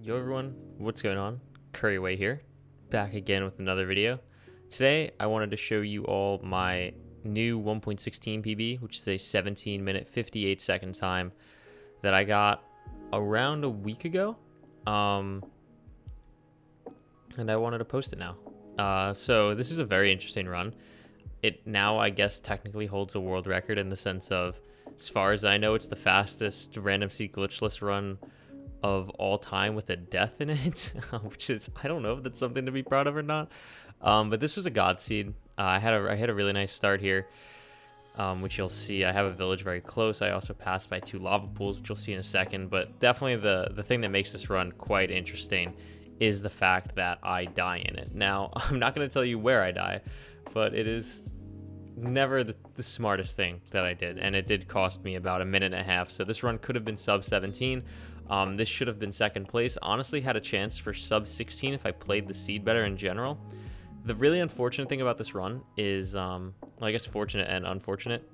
Yo everyone, what's going on? Couriway here, back again with another video. Today I wanted to show you all my new 1.16 PB, which is a 17-minute 58-second time that I got around a week ago. And I wanted to post it now. So this is a very interesting run. It now, I guess, technically holds a world record in the sense of, as far as I know, it's the fastest random seed glitchless run of all time with a death in it, which is, I don't know if that's something to be proud of or not. But this was a god seed. I had a really nice start here, which you'll see. I have a village very close. I also passed by 2 lava pools, which you'll see in a second. But definitely the thing that makes this run quite interesting is the fact that I die in it. Now, I'm not going to tell you where I die, but it is never the smartest thing that I did, and it did cost me about a minute and a half. So this run could have been sub 17. This should have been second place. Honestly, had a chance for sub 16 if I played the seed better in general. The really unfortunate thing about this run is, I guess fortunate and unfortunate,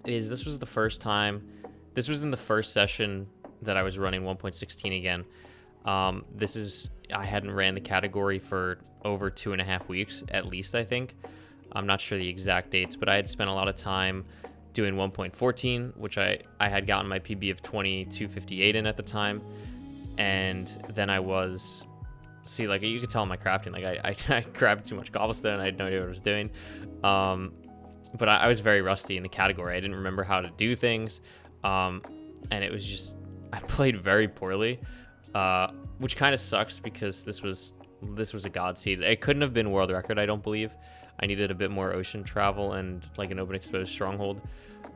is this was the first time, this was in the first session that I was running 1.16 again. I hadn't ran the category for over 2.5 weeks, at least, I think. I'm not sure the exact dates, but I had spent a lot of time doing 1.14, which I had gotten my PB of 22:58 in at the time. And then I was, like you could tell in my crafting, like I grabbed too much cobblestone. I had no idea what I was doing. But I was very rusty in the category. I didn't remember how to do things. And it was just, I played very poorly, which kind of sucks because this was a god seed. It couldn't have been world record, I don't believe. I needed a bit more ocean travel and like an open exposed stronghold,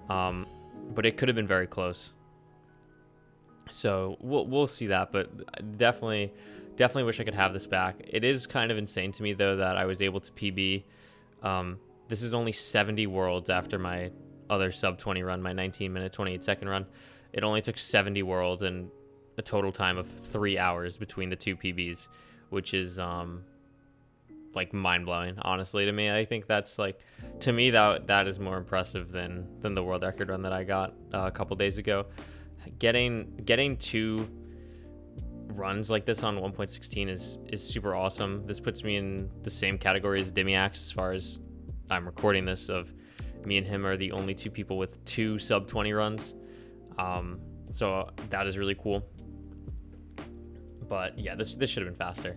but it could have been very close. So we'll see that, but definitely wish I could have this back. It is kind of insane to me though that I was able to PB. This is only 70 worlds after my other sub 20 run, my 19-minute 28-second run. It only took 70 worlds and a total time of 3 hours between the 2 PBs, which is like mind-blowing, honestly, to me. I think that's like, to me, that is more impressive than the world record run that I got a couple days ago. Getting 2 runs like this on 1.16 is super awesome. This puts me in the same category as Dimiax as far as I'm recording this. Of me and him are the only 2 people with 2 sub 20 runs, so that is really cool. But yeah, this should have been faster.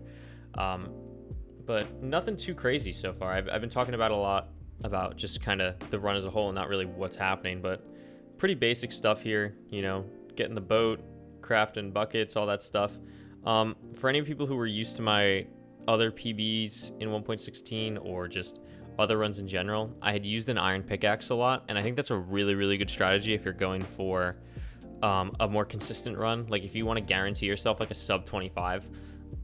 But nothing too crazy so far. I've been talking about a lot about just kind of the run as a whole and not really what's happening, but pretty basic stuff here, getting the boat, crafting buckets, all that stuff. For any people who were used to my other PBs in 1.16 or just other runs in general, I had used an iron pickaxe a lot, and I think that's a really, really good strategy if you're going for a more consistent run. Like if you want to guarantee yourself like a sub 25,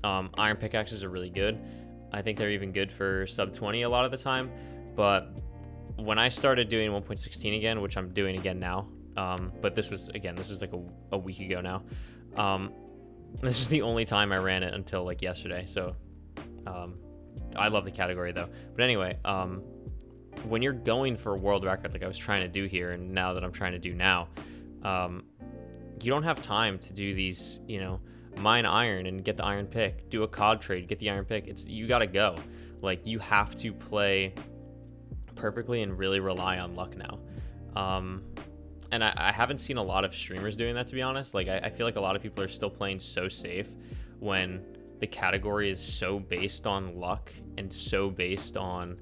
iron pickaxes are really good. I think they're even good for sub 20 a lot of the time. But when I started doing 1.16 again, which I'm doing again now, but this was like a week ago now. This is the only time I ran it until like yesterday. So I love the category though. But anyway, when you're going for a world record like I was trying to do here, and now that I'm trying to do now, you don't have time to do these, mine iron and get the iron pick, do a cod trade, get the iron pick. You gotta go. Like, you have to play perfectly and really rely on luck now. And I haven't seen a lot of streamers doing that, to be honest. Like, I feel like a lot of people are still playing so safe when the category is so based on luck and so based on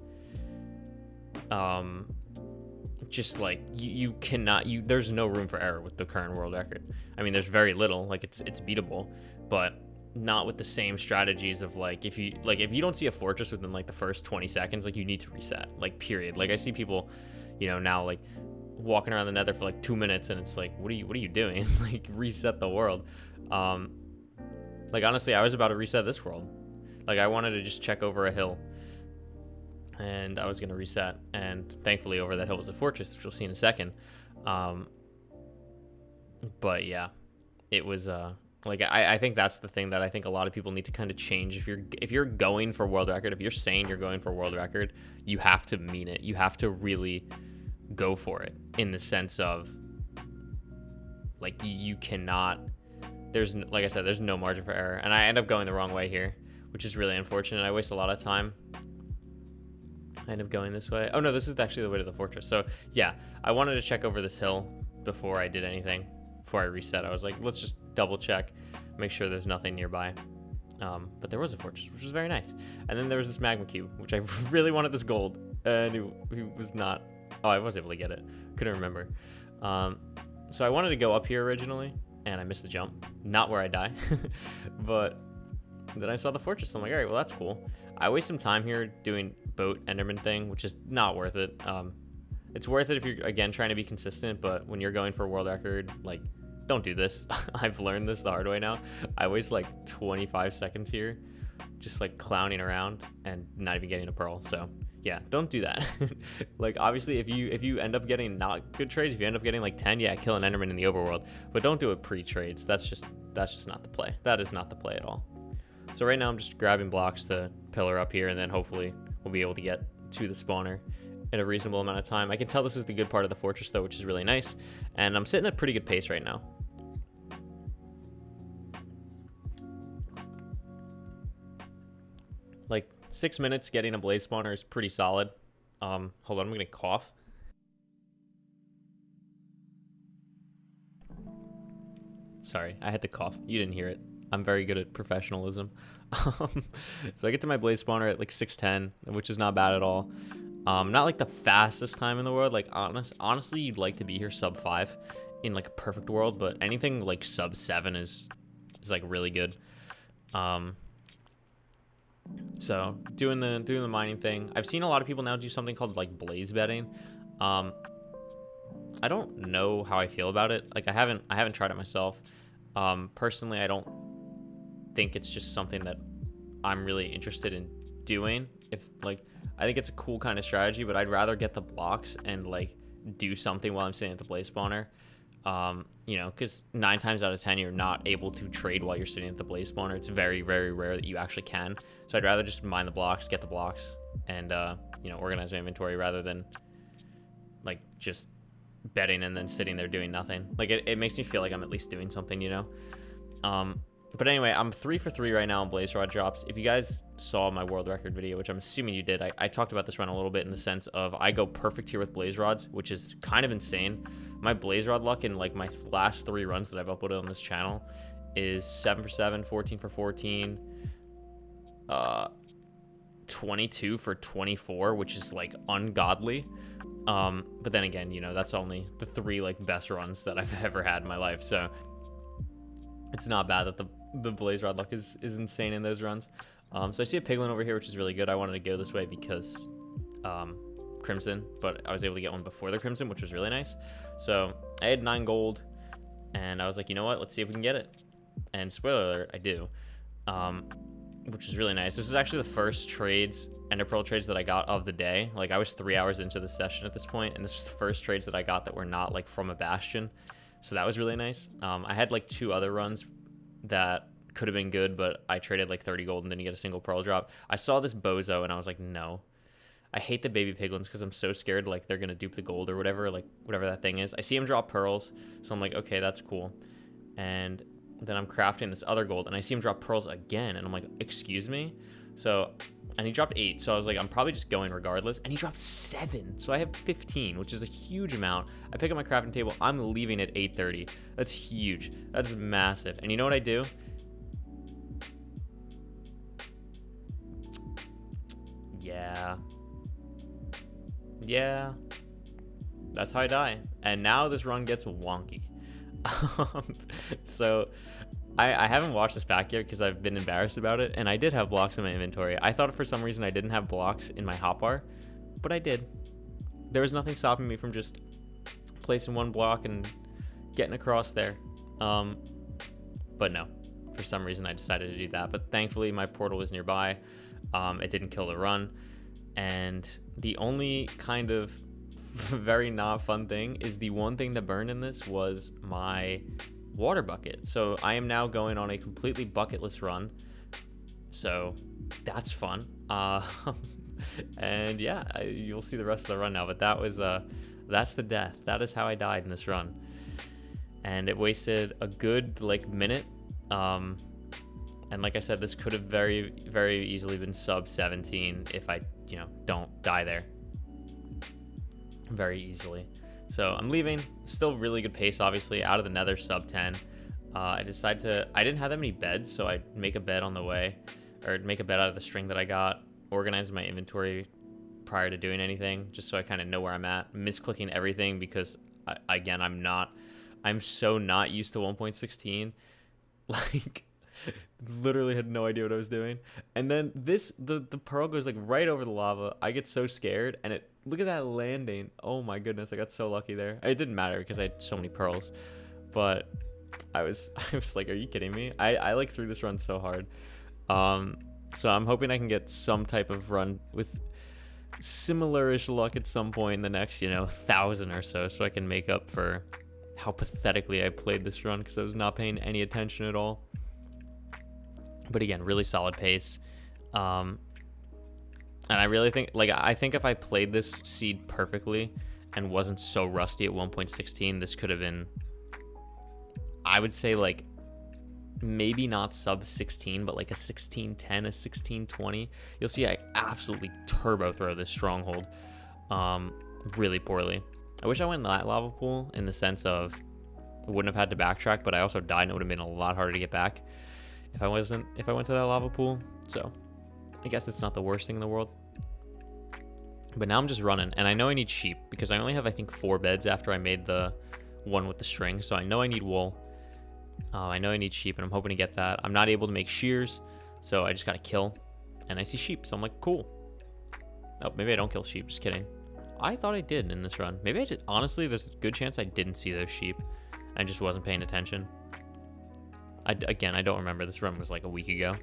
just like you cannot, there's no room for error with the current world record. I mean, there's very little, like it's beatable, but not with the same strategies of like, if you don't see a fortress within like the first 20 seconds, like you need to reset, like period. Like I see people, now like walking around the nether for like 2 minutes, and it's like, what are you doing? Like, reset the world. Like honestly, I was about to reset this world. Like I wanted to just check over a hill, and I was going to reset, and thankfully over that hill was a fortress, which we'll see in a second. But yeah, it was like I think that's the thing that I think a lot of people need to kind of change. If you're going for world record, if you're saying you're going for world record, you have to mean it. You have to really go for it, in the sense of like you cannot like I said, there's no margin for error, and I end up going the wrong way here, which is really unfortunate. I waste a lot of time. I end up going this way. Oh no, this is actually the way to the fortress. So yeah, I wanted to check over this hill before I did anything. Before I reset, I was like, let's just double check, make sure there's nothing nearby. But there was a fortress, which was very nice. And then there was this magma cube, which I really wanted this gold, and it was not. Oh, I was able to get it. Couldn't remember. So I wanted to go up here originally, and I missed the jump. Not where I die, but then I saw the fortress. So I'm like, all right, well that's cool. I waste some time here doing boat enderman thing, which is not worth it. It's worth it if you're again trying to be consistent, but when you're going for a world record, like, don't do this. I've learned this the hard way now. I waste like 25 seconds here just like clowning around and not even getting a pearl. So yeah, don't do that. Like obviously if you end up getting not good trades, if you end up getting like 10, yeah, kill an enderman in the overworld, but don't do it pre-trades. That's just not the play. That is not the play at all. So right now I'm just grabbing blocks to pillar up here, and then hopefully we'll be able to get to the spawner in a reasonable amount of time. I can tell this is the good part of the fortress though, which is really nice, and I'm sitting at a pretty good pace right now. Like 6 minutes getting a blaze spawner is pretty solid. Hold on, I'm gonna cough. Sorry, I had to cough. You didn't hear it. I'm very good at professionalism. So I get to my blaze spawner at like 6:10, which is not bad at all. Not like the fastest time in the world. Like honestly, you'd like to be here sub 5 in like a perfect world, but anything like sub 7 is like really good. So doing the mining thing. I've seen a lot of people now do something called like blaze betting. I don't know how I feel about it. Like I haven't tried it myself. Personally, I don't think it's just something that I'm really interested in doing. If like, I think it's a cool kind of strategy, but I'd rather get the blocks and like do something while I'm sitting at the blaze spawner. You know, because 9 times out of 10 you're not able to trade while you're sitting at the blaze spawner. It's very, very rare that you actually can. So I'd rather just mine the blocks, get the blocks, and you know, organize my inventory rather than like just betting and then sitting there doing nothing. Like it makes me feel like I'm at least doing something, you know. But anyway, I'm 3 for 3 right now on blaze rod drops. If you guys saw my world record video, which I'm assuming you did, I talked about this run a little bit in the sense of I go perfect here with blaze rods, which is kind of insane. My blaze rod luck in like my last 3 runs that I've uploaded on this channel is 7 for 7, 14 for 14, 22 for 24, which is like ungodly. But then again, you know, that's only the 3 like best runs that I've ever had in my life. So it's not bad that the blaze rod luck is insane in those runs. So I see a piglin over here, which is really good. I wanted to go this way because crimson, but I was able to get one before the crimson, which was really nice. So I had 9 gold, and I was like, you know what? Let's see if we can get it. And spoiler alert, I do, which is really nice. This is actually the first ender pearl trades that I got of the day. Like I was 3 hours into the session at this point, and this was the first trades that I got that were not like from a bastion. So that was really nice. I had like 2 other runs that could have been good, but I traded like 30 gold and didn't get a single pearl drop. I saw this bozo and I was like, no. I hate the baby piglins because I'm so scared like they're gonna dupe the gold or whatever, like whatever that thing is. I see him drop pearls, so I'm like, okay, that's cool. And then I'm crafting this other gold and I see him drop pearls again, and I'm like, excuse me? So, and he dropped 8, so I was like, I'm probably just going regardless, and he dropped 7, so I have 15, which is a huge amount. I pick up my crafting table, I'm leaving at 8:30. That's huge. That is massive. And you know what I do? Yeah, that's how I die. And now this run gets wonky. So I haven't watched this back yet because I've been embarrassed about it, and I did have blocks in my inventory. I thought for some reason I didn't have blocks in my hotbar, but I did. There was nothing stopping me from just placing 1 block and getting across there. But no, for some reason I decided to do that. But thankfully my portal was nearby. It didn't kill the run. And the only kind of very not fun thing is the one thing that burned in this was my water bucket. So I am now going on a completely bucketless run. So that's fun. And yeah, you'll see the rest of the run now. But that was that's the death. That is how I died in this run. And it wasted a good like minute And like I said, this could have very, very easily been sub 17 if I, don't die there very easily. So I'm leaving. Still really good pace, obviously, out of the nether, sub 10. I didn't have that many beds, so I'd make a bed on the way, or make a bed out of the string that I got, organize my inventory prior to doing anything, just so I kind of know where I'm at. Misclicking everything because, I'm so not used to 1.16. Like, literally had no idea what I was doing. And then the pearl goes like right over the lava. I get so scared, and look at that landing. Oh my goodness, I got so lucky there. It didn't matter because I had so many pearls, but I was like, are you kidding me? I like threw this run so hard. So I'm hoping I can get some type of run with similar-ish luck at some point in the next 1,000 or so I can make up for how pathetically I played this run because I was not paying any attention at all. But again, really solid pace. And I really think, I think if I played this seed perfectly and wasn't so rusty at 1.16, this could have been, I would say, maybe not sub 16, but like a 1610, a 1620. You'll see I absolutely turbo throw this stronghold really poorly. I wish I went in that lava pool in the sense of I wouldn't have had to backtrack, but I also died and it would have been a lot harder to get back if I went to that lava pool. So I guess it's not the worst thing in the world. But now I'm just running, and I know I need sheep because I only have, I think, 4 beds after I made the one with the string. So I know I need wool. I know I need sheep, and I'm hoping to get that. I'm not able to make shears, so I just gotta kill. And I see sheep, so I'm like, cool. Oh, maybe I don't kill sheep. Just kidding. I thought I did in this run. Maybe I did. Honestly, there's a good chance I didn't see those sheep. I just wasn't paying attention. I don't remember. This run was like a week ago.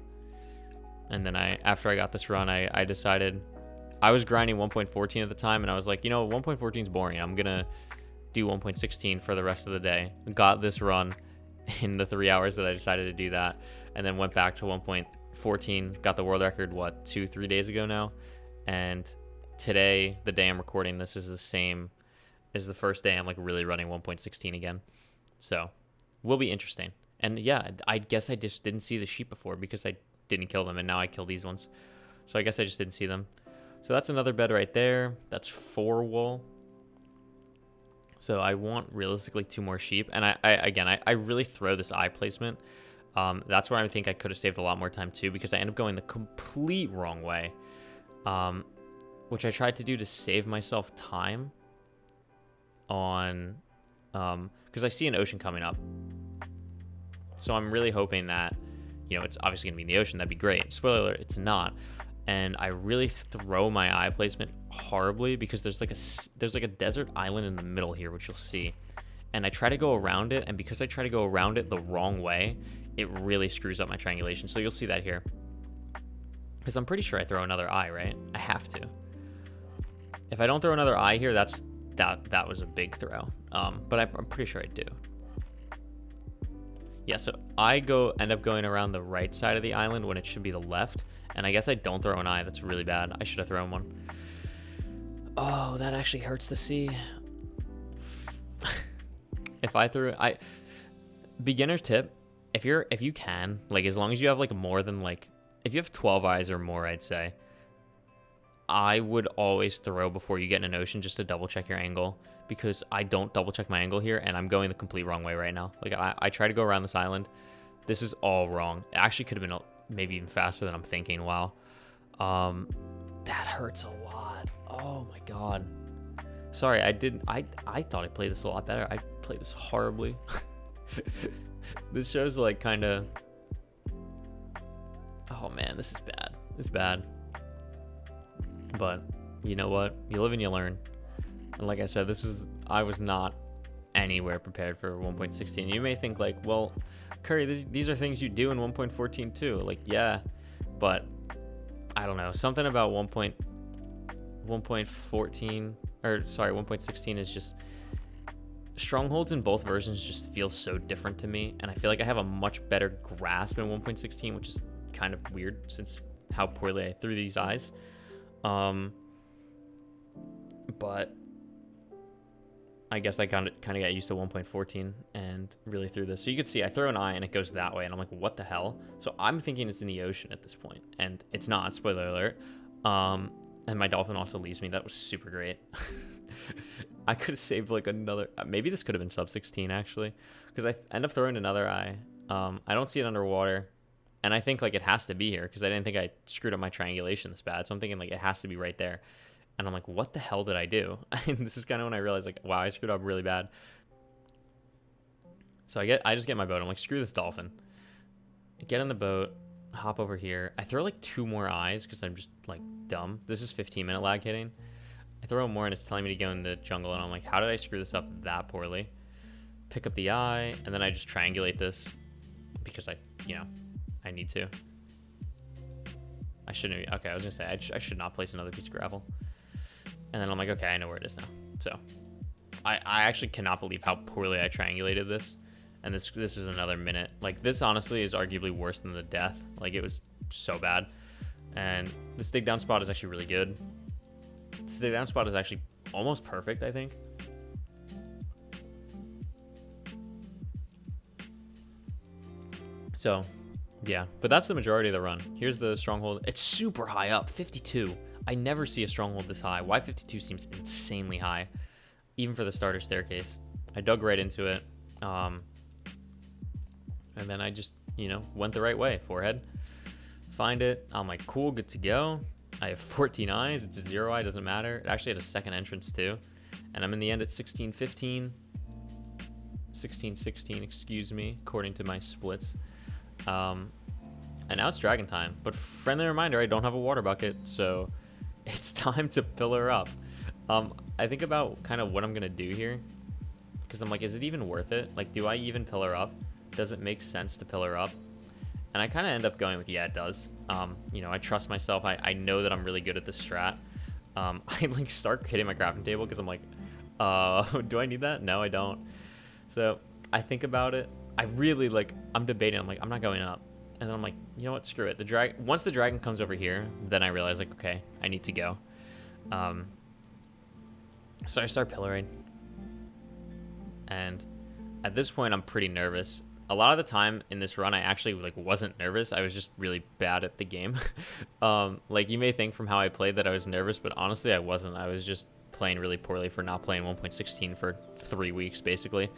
And then after I got this run, I decided I was grinding 1.14 at the time, and I was like, 1.14 is boring. I'm gonna do 1.16 for the rest of the day. Got this run in the 3 hours that I decided to do that, and then went back to 1.14, got the world record 2-3 days ago now, and today, the day I'm recording this, is the same as the first day I'm really running 1.16 again. So will be interesting. And yeah, I guess I just didn't see the sheep before because I didn't kill them, and now I kill these ones, so I guess I just didn't see them. So that's another bed right there. That's 4 wool. So I want realistically 2 more sheep. And I really throw this eye placement. That's where I think I could have saved a lot more time too, because I end up going the complete wrong way, which I tried to do to save myself time on, because I see an ocean coming up. So I'm really hoping that, it's obviously going to be in the ocean. That'd be great. Spoiler alert, it's not. And I really throw my eye placement horribly because there's a desert island in the middle here, which you'll see. And I try to go around it, and because I try to go around it the wrong way, it really screws up my triangulation. So you'll see that here. Because I'm pretty sure I throw another eye, right? I have to. If I don't throw another eye here, that was a big throw. But I'm pretty sure I do. Yeah, so I end up going around the right side of the island when it should be the left. And I guess I don't throw an eye. That's really bad. I should have thrown one. Oh, that actually hurts to see. If I threw it, beginner's tip, if you can, as long as you have more than if you have 12 eyes or more, I'd say, I would always throw before you get in an ocean just to double check your angle, because I don't double check my angle here, and I'm going the complete wrong way right now. I try to go around this island. This is all wrong. It actually could have been maybe even faster than I'm thinking. Wow. That hurts a lot. Oh my god. Sorry, I thought I played this a lot better. I played this horribly. This shows kind of, oh man, this is bad. It's bad. But you know what? You live and you learn. And like I said, I was not anywhere prepared for 1.16. You may think well, Curry, these are things you do in 1.14 too. Yeah, but I don't know. Something about 1.16 is just, strongholds in both versions just feel so different to me, and I feel like I have a much better grasp in 1.16, which is kind of weird since how poorly I threw these eyes. But I guess I kind of got used to 1.14 and really threw this. So you can see I throw an eye and it goes that way, and I'm like, what the hell? So I'm thinking it's in the ocean at this point, and it's not. Spoiler alert. And my dolphin also leaves me. That was super great. I could have saved like another. Maybe this could have been sub 16 actually, because I end up throwing another eye. I don't see it underwater, and I think like it has to be here because I didn't think I screwed up my triangulation this bad. So I'm thinking like it has to be right there. And I'm like, what the hell did I do? And this is kind of when I realized, like, wow, I screwed up really bad. So I just get my boat. I'm like, screw this dolphin. Get in the boat, hop over here. I throw like 2 more eyes because I'm just like dumb. This is 15-minute lag hitting. I throw more and it's telling me to go in the jungle. And I'm like, how did I screw this up that poorly? Pick up the eye, and then I just triangulate this because I need to. I shouldn't. Okay, I was gonna say I should not place another piece of gravel. And then I'm like, okay, I know where it is now. So I actually cannot believe how poorly I triangulated this. And this is another minute. Like, this honestly is arguably worse than the death. Like, it was so bad. And this dig down spot is actually really good. This dig down spot is actually almost perfect, I think. So, yeah. But that's the majority of the run. Here's the stronghold. It's super high up, 52. I never see a stronghold this high. Y52 seems insanely high, even for the starter staircase. I dug right into it, and then I just, went the right way. Forehead, find it. I'm like, cool, good to go. I have 14 eyes. It's a 0 eye, doesn't matter. It actually had a second entrance too, and I'm in the end at 16-15, 16-16, excuse me, according to my splits. And now it's dragon time. But friendly reminder, I don't have a water bucket, so it's time to pillar up. I think about kind of what I'm going to do here, because I'm like, is it even worth it? Like, do I even pillar up? Does it make sense to pillar up? And I kind of end up going with, yeah, it does. I trust myself. I know that I'm really good at this strat. I like start hitting my crafting table because I'm like, do I need that? No, I don't. So I think about it. I really I'm debating. I'm like, I'm not going up. And then I'm like, you know what? Screw it. Once the dragon comes over here, then I realize, like, okay, I need to go. So I start pillaring. And at this point, I'm pretty nervous. A lot of the time in this run, I actually wasn't nervous. I was just really bad at the game. You may think from how I played that I was nervous, but honestly, I wasn't. I was just playing really poorly for not playing 1.16 for 3 weeks, basically.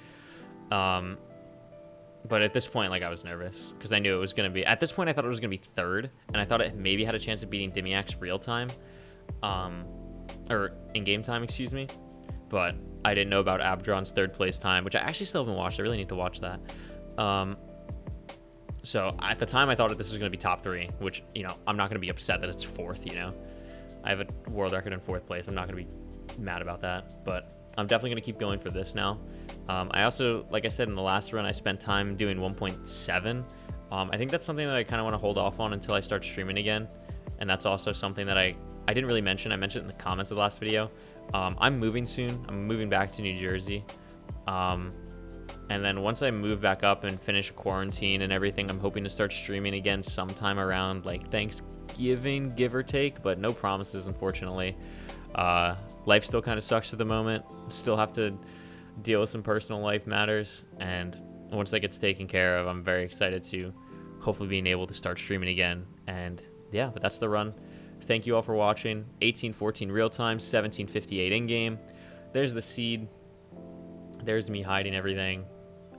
But at this point, I was nervous because I knew it was going to be... At this point, I thought it was going to be third, and I thought it maybe had a chance of beating Dimiac's real time. Or in-game time, excuse me. But I didn't know about Abdron's third place time, which I actually still haven't watched. I really need to watch that. So at the time, I thought that this was going to be top 3, which, I'm not going to be upset that it's 4th, I have a world record in 4th place. I'm not going to be mad about that, but I'm definitely going to keep going for this now. I also, like I said, in the last run, I spent time doing 1.7. I think that's something that I kind of want to hold off on until I start streaming again. And that's also something that I didn't really mention. I mentioned it in the comments of the last video. I'm moving soon. I'm moving back to New Jersey. And then once I move back up and finish quarantine and everything, I'm hoping to start streaming again sometime around Thanksgiving, give or take, but no promises, unfortunately. Life still kind of sucks at the moment. Still have to deal with some personal life matters, and once that gets taken care of, I'm very excited to hopefully being able to start streaming again. And yeah, but that's the run. Thank you all for watching. 18:14 real time, 17:58 in game. There's the seed. There's me hiding everything.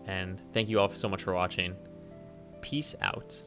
And thank you all so much for watching. Peace out.